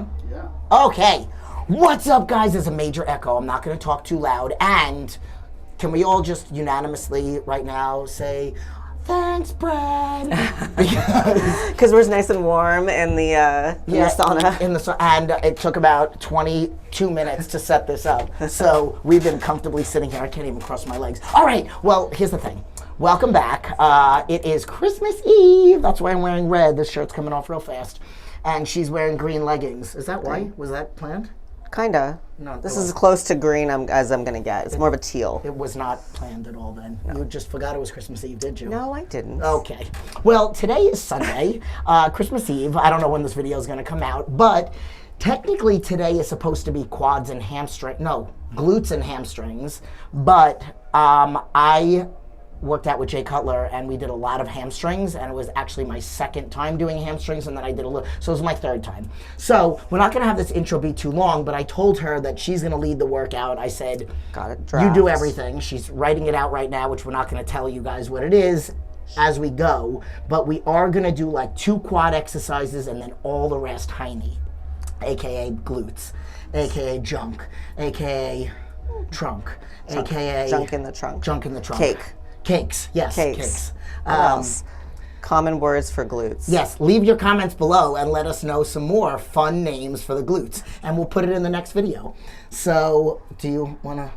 on? Yeah. Okay. What's up, guys? There's a major echo. I'm not going to talk too loud. And can we all just unanimously right now say, thanks, Brad? Because we're nice and warm in the sauna. And it took about 22 minutes to set this up. So we've been comfortably sitting here. I can't even cross my legs. All right. Well, here's the thing. Welcome back. It is Christmas Eve. That's why I'm wearing red. This shirt's coming off real fast. And she's wearing green leggings. Is that why? Was that planned? Kinda. No. This is as close to green as I'm gonna get. It's more of a teal. It was not planned at all then. No. You just forgot it was Christmas Eve, did you? No, I didn't. Okay. Well, today is Sunday, Christmas Eve. I don't know when this video is gonna come out, but technically today is supposed to be quads and glutes and hamstrings. But I worked out with Jay Cutler and we did a lot of hamstrings, and it was actually my second time doing hamstrings, and then I did a little, so it was my third time. So we're not gonna have this intro be too long, but I told her that she's gonna lead the workout. I said, you do everything. She's writing it out right now, which we're not gonna tell you guys what it is as we go, but we are gonna do like 2 quad exercises and then all the rest hiney, AKA glutes, AKA junk, AKA trunk, AKA junk in the trunk. Junk in the trunk. Cakes, yes, cakes. What else? Common words for glutes. Yes, leave your comments below and let us know some more fun names for the glutes, and we'll put it in the next video. So, do you want to?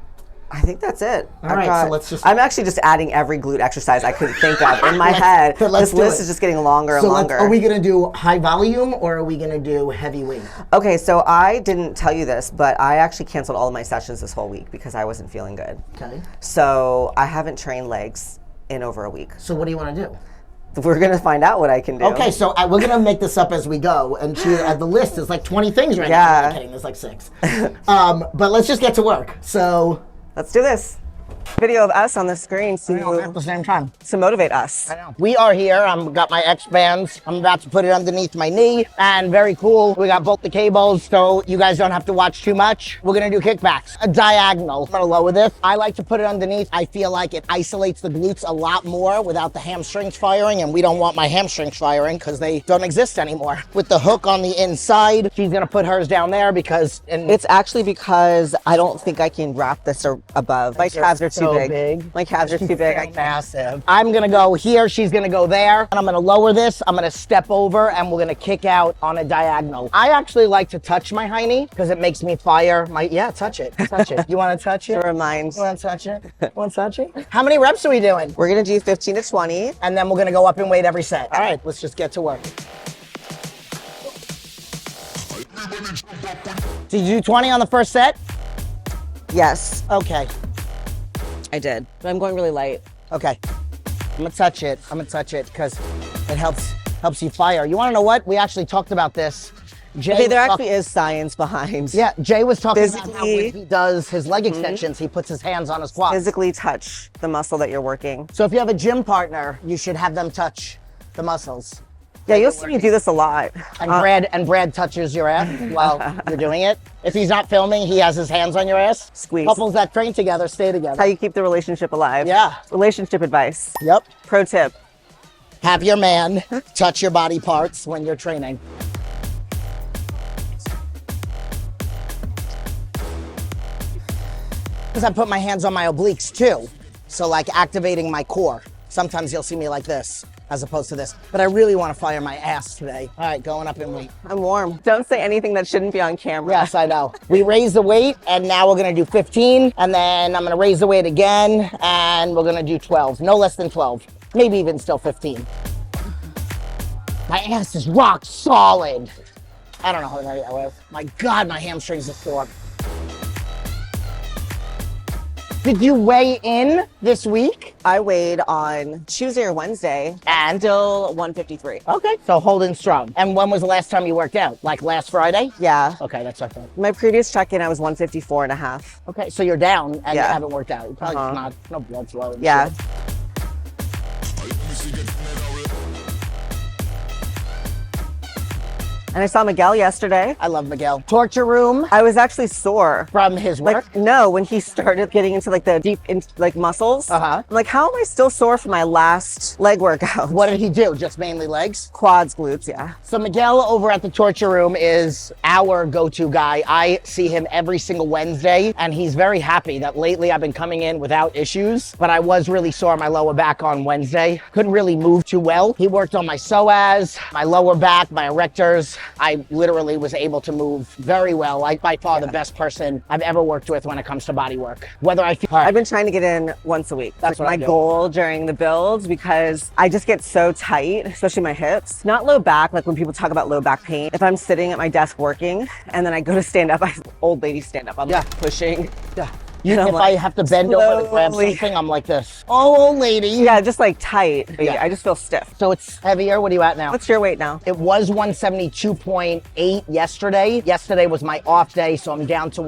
I think that's it. All right, so let's just... I'm actually just adding every glute exercise I could think of in my head. This list is just getting longer and longer. Are we going to do high volume or are we going to do heavy weight? Okay, so I didn't tell you this, but I actually canceled all of my sessions this whole week because I wasn't feeling good. Okay. So I haven't trained legs in over a week. So what do you want to do? We're going to find out what I can do. Okay, so we're going to make this up as we go. And the list is like 20 things right now. I'm not kidding, there's like 6. But let's just get to work. So let's do this. Video of us on the screen at the same time to motivate us. I know. We are here. I've got my X bands. I'm about to put it underneath my knee, and very cool. We got both the cables, so you guys don't have to watch too much. We're gonna do kickbacks, a diagonal. I'm gonna lower this. I like to put it underneath. I feel like it isolates the glutes a lot more without the hamstrings firing, and we don't want my hamstrings firing because they don't exist anymore. With the hook on the inside, she's gonna put hers down there because it's actually because I don't think I can wrap this above. My calves are too big. My calves are too big. Massive. I'm gonna go here, she's gonna go there, and I'm gonna lower this, I'm gonna step over, and we're gonna kick out on a diagonal. I actually like to touch my hiney because it makes me fire my, touch it. You wanna touch it? To remind. You wanna touch it? Wanna touch it? How many reps are we doing? We're gonna do 15 to 20. And then we're gonna go up in weight every set. All right, let's just get to work. Did you do 20 on the first set? Yes. Okay. I did, but I'm going really light. Okay, I'm gonna touch it because it helps you fire. You wanna know what? We actually talked about this. Jay, there actually is science behind. Yeah, Jay was talking about how when he does his leg extensions, he puts his hands on his quads. Physically touch the muscle that you're working. So if you have a gym partner, you should have them touch the muscles. Yeah, you'll see me do this a lot. And Brad touches your ass while you're doing it. If he's not filming, he has his hands on your ass. Squeeze. Couples that train together stay together. How you keep the relationship alive. Yeah. Relationship advice. Yep. Pro tip. Have your man touch your body parts when you're training. Because I put my hands on my obliques too. So like activating my core. Sometimes you'll see me like this, as opposed to this. But I really want to fire my ass today. All right, going up in weight. I'm warm. Don't say anything that shouldn't be on camera. Yes, I know. We raised the weight, and now we're gonna do 15, and then I'm gonna raise the weight again, and we're gonna do 12. No less than 12. Maybe even still 15. My ass is rock solid. I don't know how heavy that was. My God, my hamstrings are sore. Did you weigh in this week? I weighed on Tuesday or Wednesday and still 153. Okay, so holding strong. And when was the last time you worked out? Like last Friday? Yeah. Okay, that's what I thought. My previous check-in, I was 154 and a half. Okay, so you're down and you haven't worked out. You probably not, no blood flow. Yeah. Shit. And I saw Miguel yesterday. I love Miguel. Torture room I was actually sore. from his work. Like, no, when he started getting into like the deep like muscles. I'm like, how am I still sore from my last leg workout? What did he do? Just mainly legs? Quads, glutes, yeah. So Miguel over at the torture room is our go-to guy. I see him every single Wednesday, and he's very happy that lately I've been coming in without issues, but I was really sore my lower back on Wednesday. Couldn't really move too well. He worked on my psoas, my lower back, my erectors. I literally was able to move very well. Like by far the best person I've ever worked with when it comes to body work. Whether I feel... I've been trying to get in once a week. That's what my I do. goal during the builds because I just get so tight, especially my hips. Not low back, like when people talk about low back pain. If I'm sitting at my desk working and then I go to stand up, old lady stand up, I'm like pushing. Yeah. You know, if like, I have to bend over to grab slowly. something, I'm like this. Oh, old lady. Yeah, just like tight. But Yeah. I just feel stiff. So it's heavier. What are you at now? What's your weight now? It was 172.8 yesterday. Yesterday was my off day, so I'm down to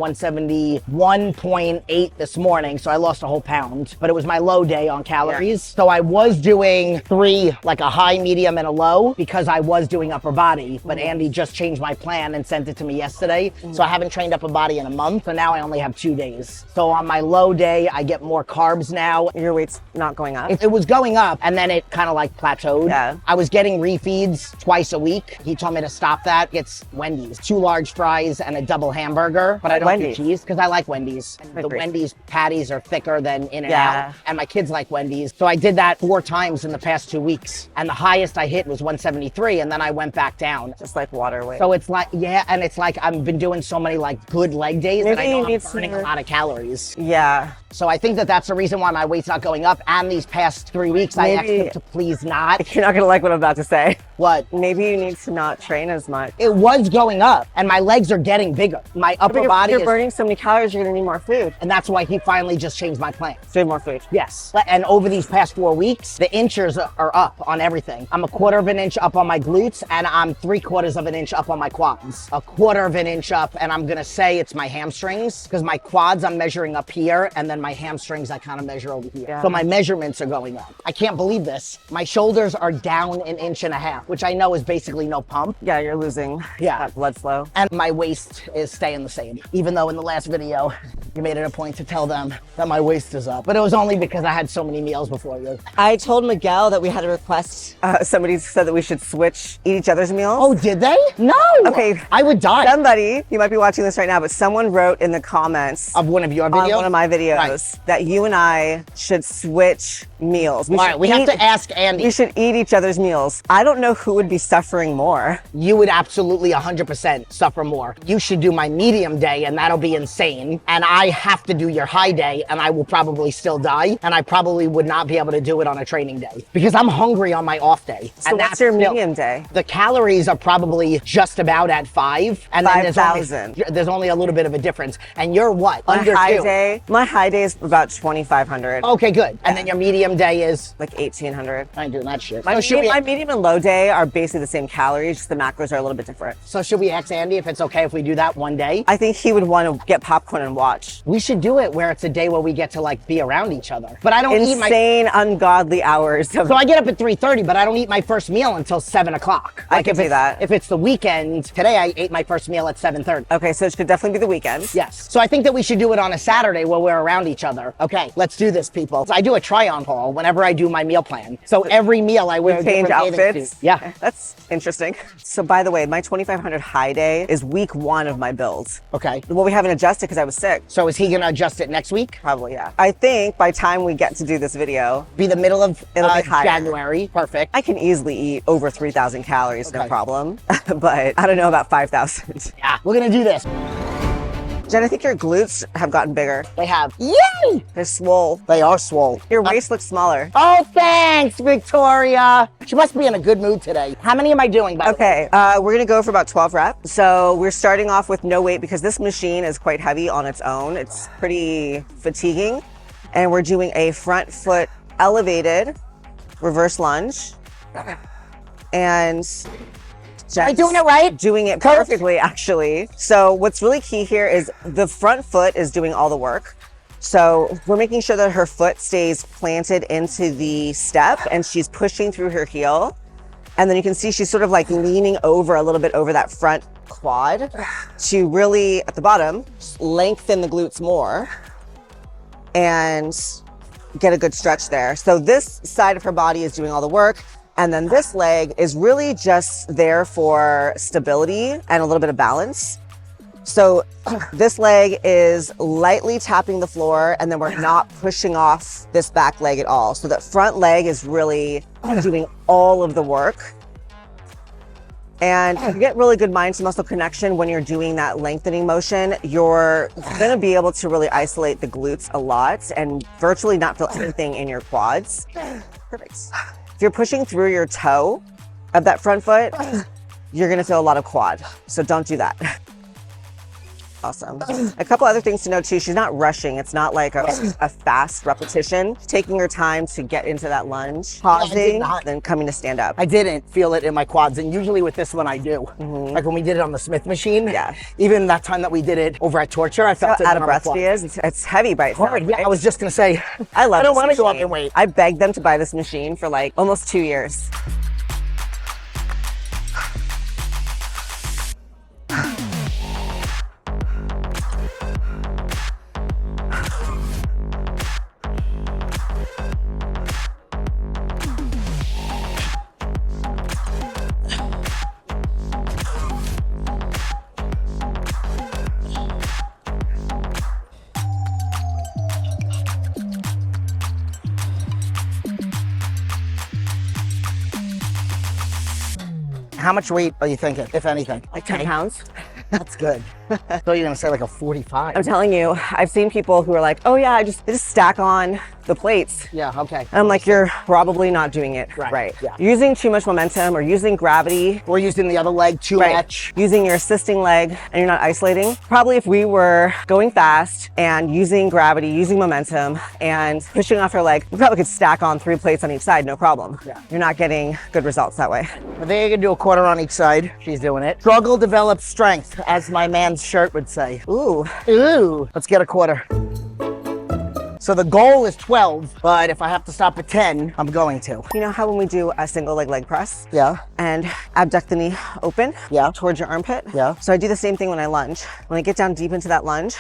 171.8 this morning. So I lost a whole pound, but it was my low day on calories. So I was doing 3, like a high, medium, and a low because I was doing upper body, but Andy just changed my plan and sent it to me yesterday. So I haven't trained upper body in a month, so now I only have 2 days. So on my low day, I get more carbs now. Your weight's not going up. It was going up and then it kind of like plateaued. Yeah. I was getting refeeds twice a week. He told me to stop that. It's Wendy's. 2 large fries and a double hamburger, but I don't Wendy's. do cheese because I like Wendy's. And the Agree. Wendy's patties are thicker than In-N-Out. Yeah. And my kids like Wendy's. So I did that 4 times in the past 2 weeks. And the highest I hit was 173 and then I went back down. Just like water weight. So it's like, yeah, and it's like I've been doing so many like good leg days that I Maybe you know I'm need burning to- a lot of calories. yeah. So I think that that's the reason why my weight's not going up. And these past 3 weeks, I asked Maybe- him to please not. You're not gonna like what I'm about to say. What? Maybe you need to not train as much. It was going up and my legs are getting bigger. My upper But body you're is, burning so many calories, you're gonna need more food. and that's why he finally just changed my plan. So you need more food. Yes. And over these past 4 weeks, the inches are up on everything. I'm 1/4 of an inch up on my glutes and I'm 3/4 of an inch up on my quads. 1/4 of an inch up, and I'm gonna say it's my hamstrings because my quads I'm measuring up here and then my hamstrings I kind of measure over here. Yeah. So my measurements are going up. I can't believe this. My shoulders are down 1.5 inches, which I know is basically no pump. Yeah, you're losing that blood flow. And my waist is staying the same, even though in the last video, you made it a point to tell them that my waist is up. But it was only because I had so many meals before you. I told Miguel that we had a request. Somebody said that we should switch, eat each other's meals. Oh, did they? No. Okay. I would die. Somebody, you might be watching this right now, but someone wrote in the comments Of one of your on videos? one of my videos Right. that you and I should switch meals. All right, we have to ask Andy. We should eat each other's meals. I don't know who would be suffering more. You would absolutely 100% suffer more. You should do my medium day and that'll be insane. And I have to do your high day and I will probably still die. And I probably would not be able to do it on a training day because I'm hungry on my off day. So and what's your still- medium day? The calories are probably just about at 5. And then there's 5,000. there's only a little bit of a difference. And you're what? My Under high 2. day, my high day is about 2,500. Okay, good. And then your medium day is, Like 1,800. I ain't doing that shit. My, So should, my we, medium and low day are basically the same calories, just the macros are a little bit different. so should we ask Andy if it's okay if we do that one day? I think he would want to get popcorn and watch. We should do it where it's a day where we get to like be around each other. But I don't eat my... Insane, ungodly hours. Of, So I get up at 3:30, but I don't eat my first meal until 7 o'clock. I Like can if see it's- that. If it's the weekend, today I ate my first meal at 7:30. okay, so it should definitely be the weekend. Yes. So I think that we should do it on a Saturday where we're around each other. Okay, let's do this, people. I do a try-on haul whenever I do my meal plan. So every meal I wear a Change different bathing outfits. suit. Yeah. That's interesting. So by the way, my 2,500 high day is week 1 of my build. Okay. Well, we haven't adjusted because I was sick. So is he gonna adjust it next week? Probably, yeah. I think by time we get to do this video, Be the middle of It'll be higher. January. Perfect. I can easily eat over 3,000 calories, no Okay. problem. But I don't know about 5,000. Yeah, we're gonna do this. Jen, I think your glutes have gotten bigger. They have. Yay! They're swole. They are swole. Your waist looks smaller. Oh, thanks, Victoria. She must be in a good mood today. How many am I doing, by the way? Okay, we're gonna go for about 12 reps. So we're starting off with no weight because this machine is quite heavy on its own. It's pretty fatiguing. And we're doing a front foot elevated reverse lunge. And Am I doing it right? doing it Coach? perfectly, actually. So what's really key here is the front foot is doing all the work. So we're making sure that her foot stays planted into the step and she's pushing through her heel. And then you can see she's sort of like leaning over a little bit over that front quad to really, at the bottom, lengthen the glutes more and get a good stretch there. So this side of her body is doing all the work. And then this leg is really just there for stability and a little bit of balance. So this leg is lightly tapping the floor, and then we're not pushing off this back leg at all. So that front leg is really doing all of the work. And you get really good mind to muscle connection when you're doing that lengthening motion. You're gonna be able to really isolate the glutes a lot and virtually not feel anything in your quads. Perfect. If you're pushing through your toe of that front foot, you're gonna feel a lot of quad. So don't do that. Awesome. A couple other things to note too, she's not rushing. It's not like a fast repetition. Taking her time to get into that lunge, pausing, then coming to stand up. I didn't feel it in my quads, and usually with this one I do. Like when we did it on the Smith machine. Yeah. Even that time that we did it over at Torture, I felt it out of breath she is. It's heavy by itself. Hard. Yeah, I was just gonna say, I love I don't this want to go up machine. in weight. I begged them to buy this machine for like almost 2 years. How much weight are you thinking, if anything? Like 10 pounds. That's good. I thought you were gonna say like a 45. I'm telling you, I've seen people who are like, oh yeah, they just stack on the plates. Yeah, okay. And I'm like, you're probably not doing it right. Yeah. You're using too much momentum or using gravity. We're using the other leg too much. Using your assisting leg and you're not isolating. Probably if we were going fast and using gravity, using momentum and pushing off her leg, we probably could stack on 3 plates on each side, no problem. Yeah. You're not getting good results that way. I think you can do a quarter on each side. She's doing it. Struggle develops strength, as my man's shirt would say. Ooh. Ooh. Let's get a quarter. So the goal is 12, but if I have to stop at 10, I'm going to. You know how when we do a single leg press? Yeah. And abduct the knee open? Yeah. Towards your armpit? Yeah. So I do the same thing when I lunge. When I get down deep into that lunge,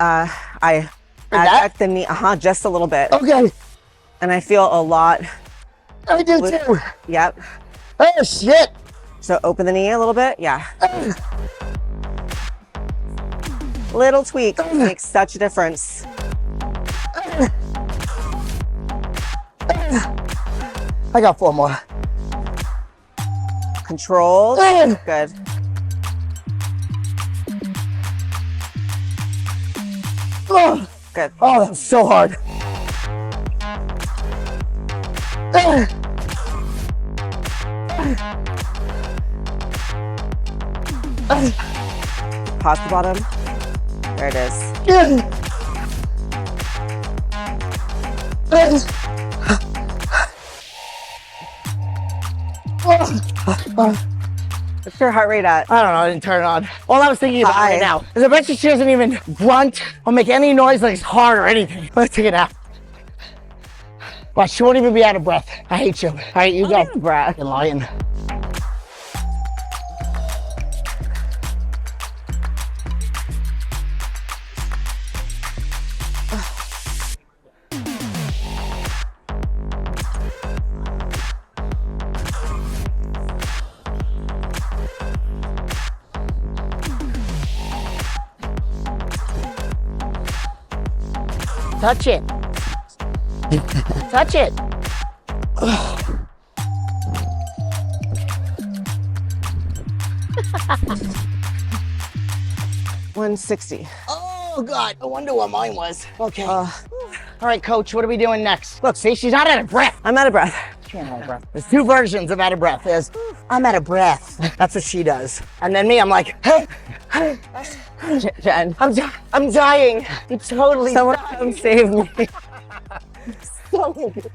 I abduct the knee, just a little bit. Okay. And I feel a lot. I do too. Yep. Oh shit. So open the knee a little bit, yeah. Little tweak makes such a difference. I got 4 more. Controlled, good. Oh, Good. oh, that's so hard. Pause the bottom. There it is. What's your heart rate at? I don't know, I didn't turn it on. All I was thinking about Hi. right now is I bet you she doesn't even grunt or make any noise like it's hard or anything. Let's take it out. Well, she won't even be out of breath. I hate you. All right, you go. Out of breath. You're lying. Touch it. Touch it. 160. Oh God, I wonder what mine was. Okay. All right, coach, what are we doing next? Look, see, she's not out of breath. I'm out of breath. She ain't out of breath. There's 2 versions of out of breath. There's, I'm out of breath. That's what she does. And then me, I'm like, Jen, I'm dying. I'm totally someone dying. come save me.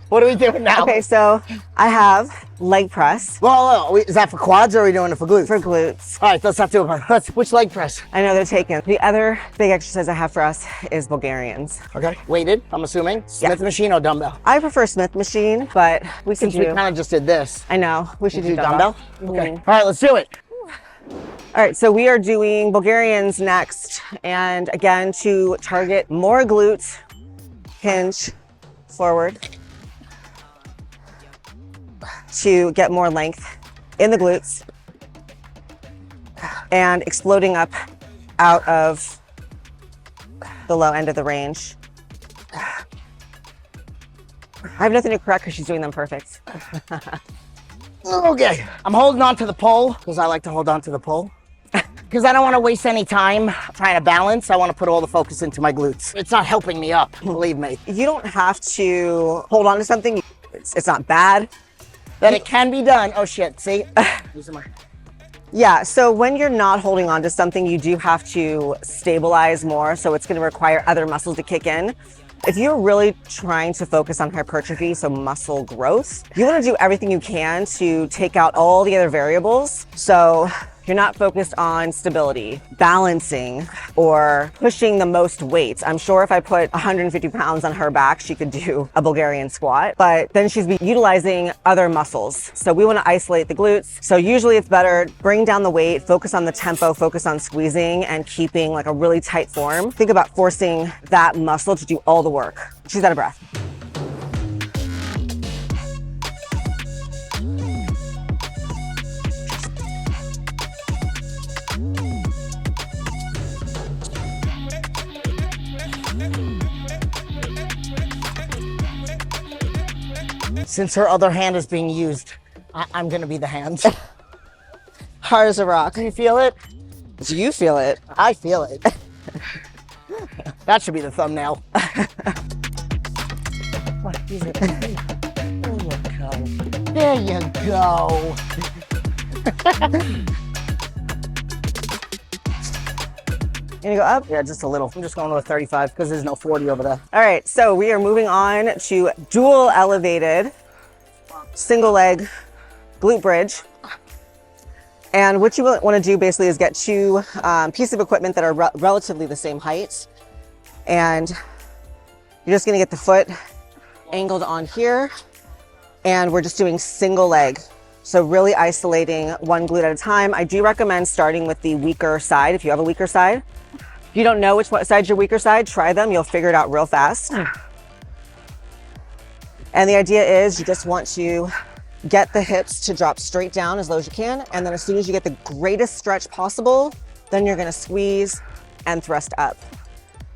What are we doing now? Okay, so I have leg press Well, is that for quads or are we doing it for glutes? for glutes. All right, let's have to do it. Which leg press? I know they're taken. The other big exercise I have for us is Bulgarians. Okay. Weighted, I'm assuming. Smith machine or dumbbell? I prefer Smith machine, but we can Since we do. kind of just did this. I know we should do Dumbbell? dumbbell. Okay. All right, let's do it. All right, so we are doing Bulgarians next, and again to target more glutes, hinge forward to get more length in the glutes and exploding up out of the low end of the range. I have nothing to correct because she's doing them perfect. Okay. I'm holding on to the pole because I like to hold on to the pole. Because I don't want to waste any time trying to balance. I want to put all the focus into my glutes. It's not helping me up, believe me. You don't have to hold on to something. It's not bad. Then it can be done. Oh shit, see? Yeah, so when you're not holding on to something, you do have to stabilize more. So it's going to require other muscles to kick in. If you're really trying to focus on hypertrophy, so muscle growth, you want to do everything you can to take out all the other variables. So you're not focused on stability, balancing, or pushing the most weights. I'm sure if I put 150 pounds on her back, she could do a Bulgarian squat, but then she's be utilizing other muscles. So we want to isolate the glutes. So usually it's better, bring down the weight, focus on the tempo, focus on squeezing and keeping like a really tight form. Think about forcing that muscle to do all the work. She's out of breath. Since her other hand is being used, I'm gonna be the hand. Hard as a rock. Do you feel it? Do you feel it? I feel it. That should be the thumbnail. There you go. Gonna go up? Yeah, just a little. I'm just going to a 35 because there's no 40 over there. All right, so we are moving on to dual elevated single leg glute bridge. And what you want to do basically is get two pieces of equipment that are relatively the same height. And you're just gonna get the foot angled on here. And we're just doing single leg. So really isolating one glute at a time. I do recommend starting with the weaker side if you have a weaker side. If you don't know which side's your weaker side, try them. You'll figure it out real fast. And the idea is you just want to get the hips to drop straight down as low as you can. And then as soon as you get the greatest stretch possible, then you're gonna squeeze and thrust up.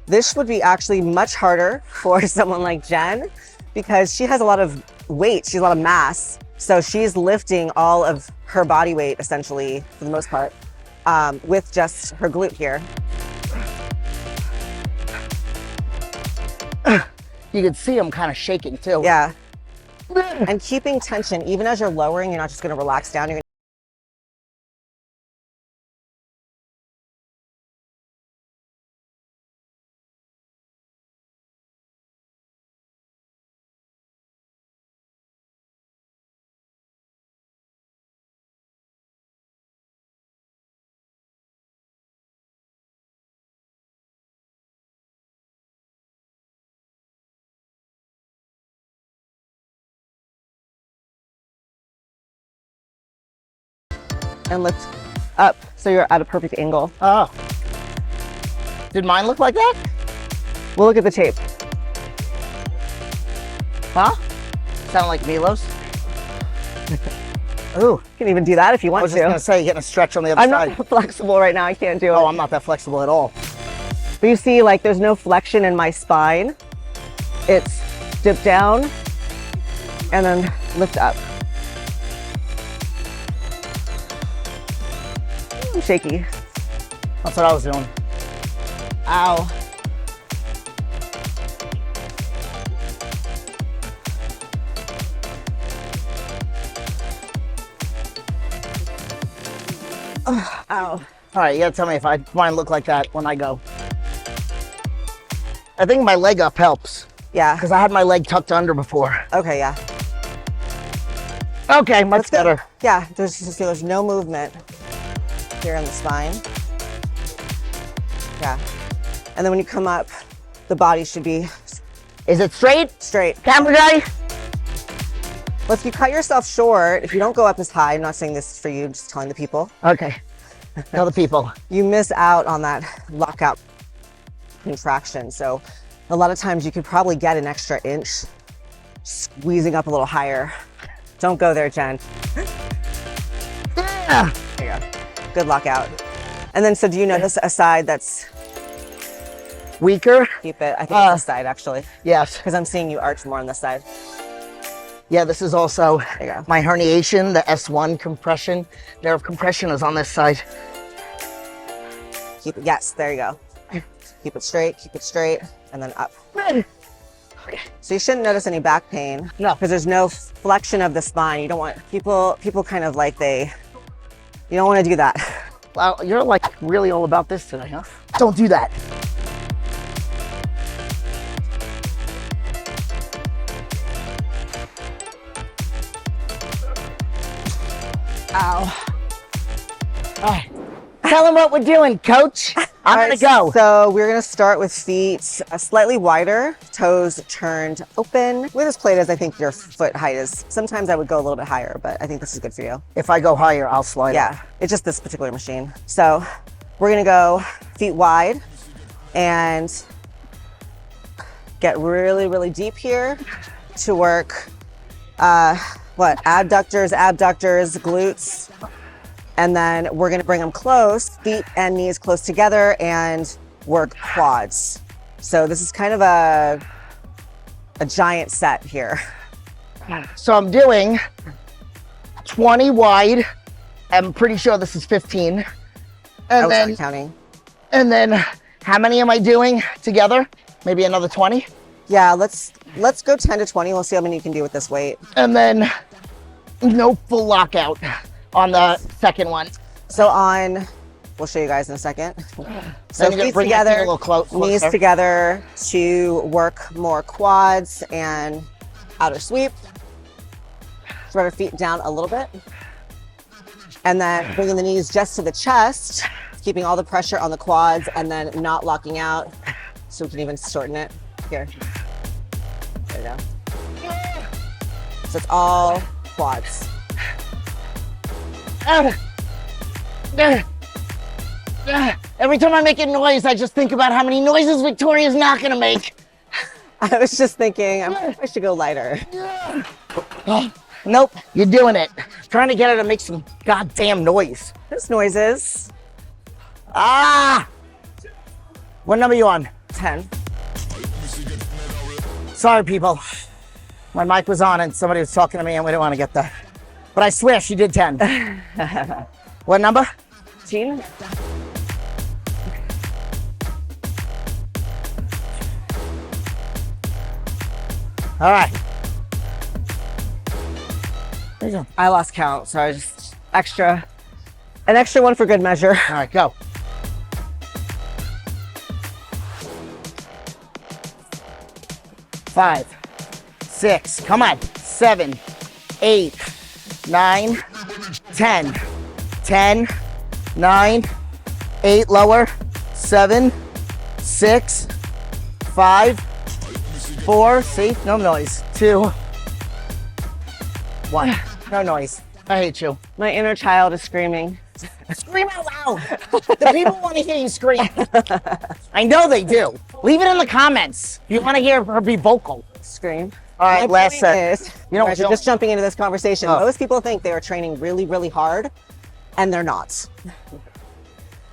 This would be actually much harder for someone like Jen because she has a lot of weight, she has a lot of mass. So she's lifting all of her body weight essentially for the most part with just her glute here. You can see them kind of shaking too. Yeah. And keeping tension, even as you're lowering, you're not just gonna relax down. You're and lift up so you're at a perfect angle. Oh. Did mine look like that? We'll look at the tape. Huh? Sound like Milos? Ooh. You can even do that if you I want was just to. gonna say, you're getting a stretch on the other I'm side. not flexible right now, I can't do it. Oh, I'm not that flexible at all. But you see, like, there's no flexion in my spine. It's dip down and then lift up. Shaky. That's what I was doing. Ow. Ow. All right, you gotta tell me if mine look like that when I go. I think my leg up helps Yeah. because I had my leg tucked under before. Okay, yeah. Okay, much better. Yeah, there's no movement here in the spine. Yeah. And then when you come up, the body should be... Is it straight? Straight. Camera guy? Well, if you cut yourself short, if you don't go up as high, I'm not saying this is for you, I'm just telling the people. Okay. Tell the people. You miss out on that lockout contraction. So a lot of times you could probably get an extra inch squeezing up a little higher. Don't go there, Jen. Yeah. There you go. Good lockout. And then, so do you notice a side that's weaker? Keep it. I think it's this side, actually. Yes. Because I'm seeing you arch more on this side. Yeah, this is also There you go. my herniation, the S1 compression. Nerve compression is on this side. Keep it. Yes, there you go. Keep it straight, and then up. Okay. So you shouldn't notice any back pain. No. Because there's no flexion of the spine. You don't want, people kind of like you don't want to do that. Wow, you're like really all about this today, huh? Don't do that. Ow. All right. Tell them what we're doing, coach. I'm gonna go. So we're gonna start with feet slightly wider, toes turned open. With as plate as I think your foot height is. Sometimes I would go a little bit higher, but I think this is good for you. If I go higher, I'll slide. Yeah, it's just this particular machine. So we're gonna go feet wide and get really, really deep here to work abductors, glutes. And then we're gonna bring them close, feet and knees close together, and work quads. So this is kind of a giant set here. So I'm doing 20 wide. I'm pretty sure this is 15. I was not counting. And then how many am I doing together? Maybe another 20? Yeah, let's go 10 to 20. We'll see how many you can do with this weight. And then no full lockout on the second one. So we'll show you guys in a second. So Then you're feet gonna bring that thing together, a little closer. knees together to work more quads and outer sweep. Spread our feet down a little bit. And then bringing the knees just to the chest, keeping all the pressure on the quads and then not locking out. So we can even shorten it. Here. There you go. So it's all quads. Every time I make a noise, I just think about how many noises Victoria's not gonna make. I was just thinking, I should go lighter. Nope, you're doing it. Trying to get her to make some goddamn noise. There's noises. Ah! What number are you on? 10. Sorry, people. My mic was on and somebody was talking to me and we didn't want to get that. But I swear she did 10. What number? 15. All right. There you go. I lost count, so I just an extra one for good measure. All right, go. Five, 6, come on, 7, 8, 9, 10, 10, 9, 8, lower, 7, 6, 5, 4, see, no noise, 2, 1, no noise. I hate you. My inner child is screaming. Scream out loud. The people want to hear you scream. I know they do. Leave it in the comments if you want to hear her be vocal. Scream. All right, My last point set. is, You know, guys are just jumping into this conversation. Oh. Most people think they are training really, really hard, and they're not.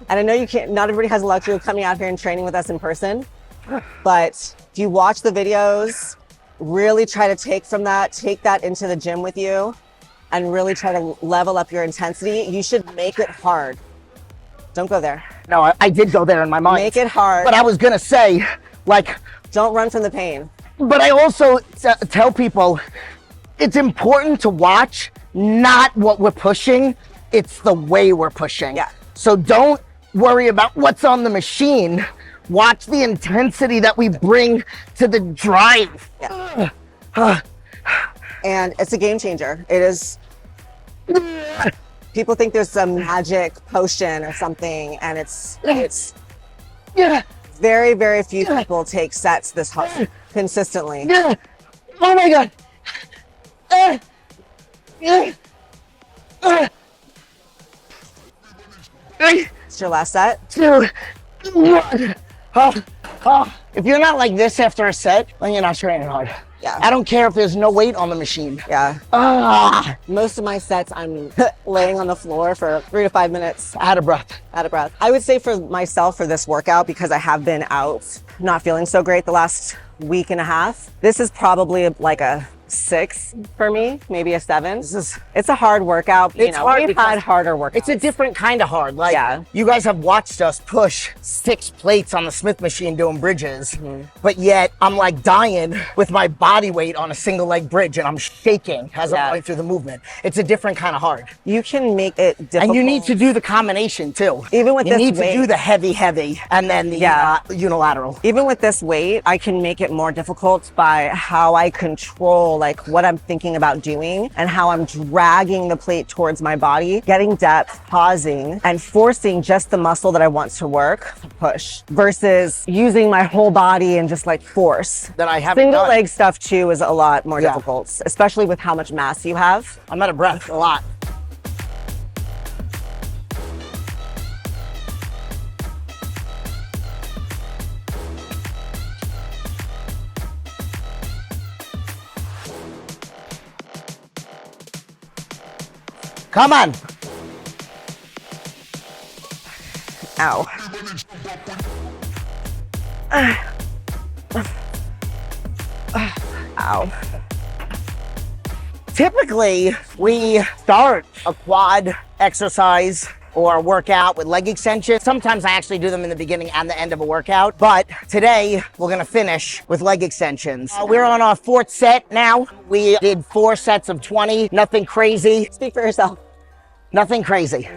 And I know not everybody has the luxury of coming out here and training with us in person, but if you watch the videos, really try to take that into the gym with you, and really try to level up your intensity. You should make it hard. Don't go there. No, I did go there in my mind. Make it hard. But I was going to say, like, Don't run from the pain. but I also tell people it's important to watch not what we're pushing, it's the way we're pushing. Yeah. So don't worry about what's on the machine. Watch the intensity that we bring to the drive. Yeah. And it's a game changer. It is People think there's some magic potion or something, and it's very, very few people take sets this hard consistently. Oh my God. It's your last set. 2, 1. If you're not like this after a set, then you're not training hard. Yeah. I don't care if there's no weight on the machine. Yeah. Most of my sets, I'm laying on the floor for 3 to 5 minutes. Out of breath. Out of breath. I would say for myself for this workout, because I have been out not feeling so great the last week and a half, this is probably like a 6 for me, maybe a 7. It's a hard workout. It's hard we've had harder workouts. It's a different kind of hard. Like, Yeah. you guys have watched us push 6 plates on the Smith machine doing bridges, but yet I'm like dying with my body weight on a single leg bridge and I'm shaking as I'm going through the movement. It's a different kind of hard. You can make it difficult. And you need to do the combination too. Even with you this need weight. to do the heavy, and then the unilateral. Even with this weight, I can make it more difficult by how I control like what I'm thinking about doing and how I'm dragging the plate towards my body, getting depth, pausing, and forcing just the muscle that I want to work to push versus using my whole body and just like force. That I haven't Single done. leg stuff too is a lot more difficult, especially with how much mass you have. I'm out of breath a lot. Come on. Ow. Ow. Typically, we start a quad exercise or a workout with leg extensions. Sometimes I actually do them in the beginning and the end of a workout, but today we're gonna finish with leg extensions. We're on our 4th set now. We did 4 sets of 20, nothing crazy. Speak for yourself. Nothing crazy.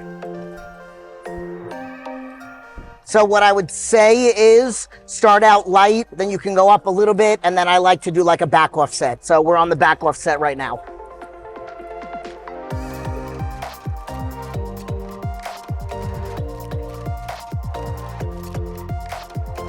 So what I would say is start out light, then you can go up a little bit, and then I like to do like a back off set. So we're on the back off set right now.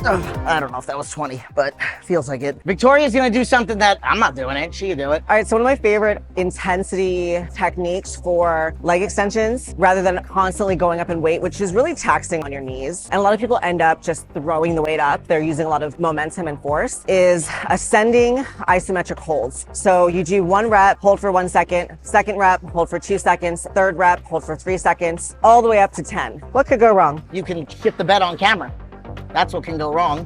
I don't know if that was 20, but feels like it. Victoria's gonna do something that I'm not doing it. She can do it. All right, so one of my favorite intensity techniques for leg extensions, rather than constantly going up in weight, which is really taxing on your knees, and a lot of people end up just throwing the weight up, they're using a lot of momentum and force, is ascending isometric holds. So you do 1 rep, hold for 1 second, 2nd rep, hold for 2 seconds, 3rd rep, hold for 3 seconds, all the way up to 10. What could go wrong? You can shit the bed on camera. That's what can go wrong.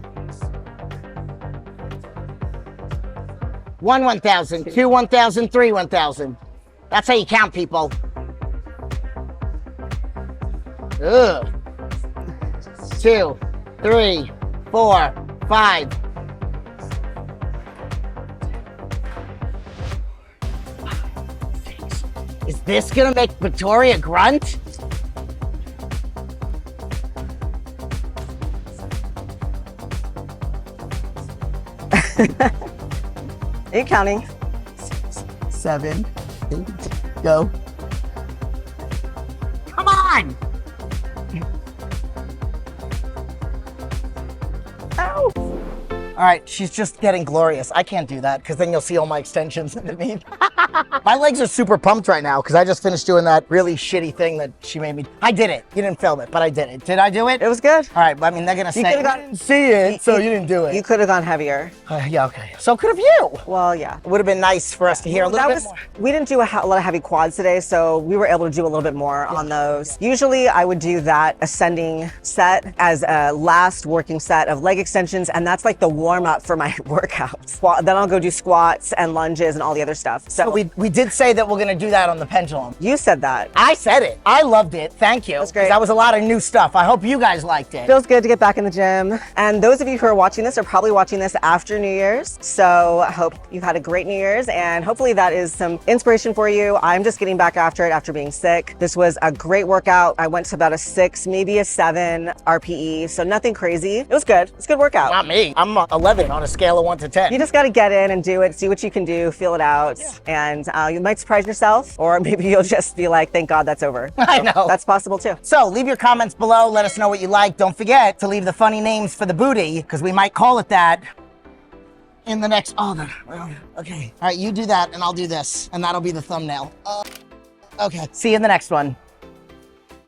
1 1,000, 2 1,000, 3 1,000. That's how you count, people. Ugh. 2, 3, 4, 5. Is this gonna make Victoria grunt? Are you counting? 7, 8, go. Come on! Ow! All right, she's just getting glorious. I can't do that because then you'll see all my extensions underneath. My legs are super pumped right now because I just finished doing that really shitty thing that she made me. I did it. You didn't film it, but I did it. Did I do it? It was good. All right, but I mean, they're gonna say, could've "You gone- didn't see it, so you didn't do it." You could have gone heavier. Yeah, okay. So could have you. Well, yeah. It would have been nice for us to hear a little bit more. We didn't do a lot of heavy quads today, so we were able to do a little bit more on those. Usually I would do that ascending set as a last working set of leg extensions, and that's like the warm up for my workout. Then I'll go do squats and lunges and all the other stuff. So We did say that we're gonna do that on the pendulum. you said that. I said it. I loved it. Thank you. That's great. That was a lot of new stuff. I hope you guys liked it. Feels good to get back in the gym. And those of you who are watching this are probably watching this after New Year's. So I hope you've had a great New Year's, and hopefully that is some inspiration for you. I'm just getting back after it after being sick. This was a great workout. I went to about a 6, maybe a 7 RPE. So nothing crazy. It was good. It's a good workout. Not me. I'm a 11 on a scale of 1 to 10. You just got to get in and do it, see what you can do, feel it out, and you might surprise yourself, or maybe you'll just be like, thank God that's over. I know. That's possible too. So leave your comments below. Let us know what you like. Don't forget to leave the funny names for the booty, because we might call it that in the next, okay. All right, you do that and I'll do this, and that'll be the thumbnail. Okay, see you in the next one.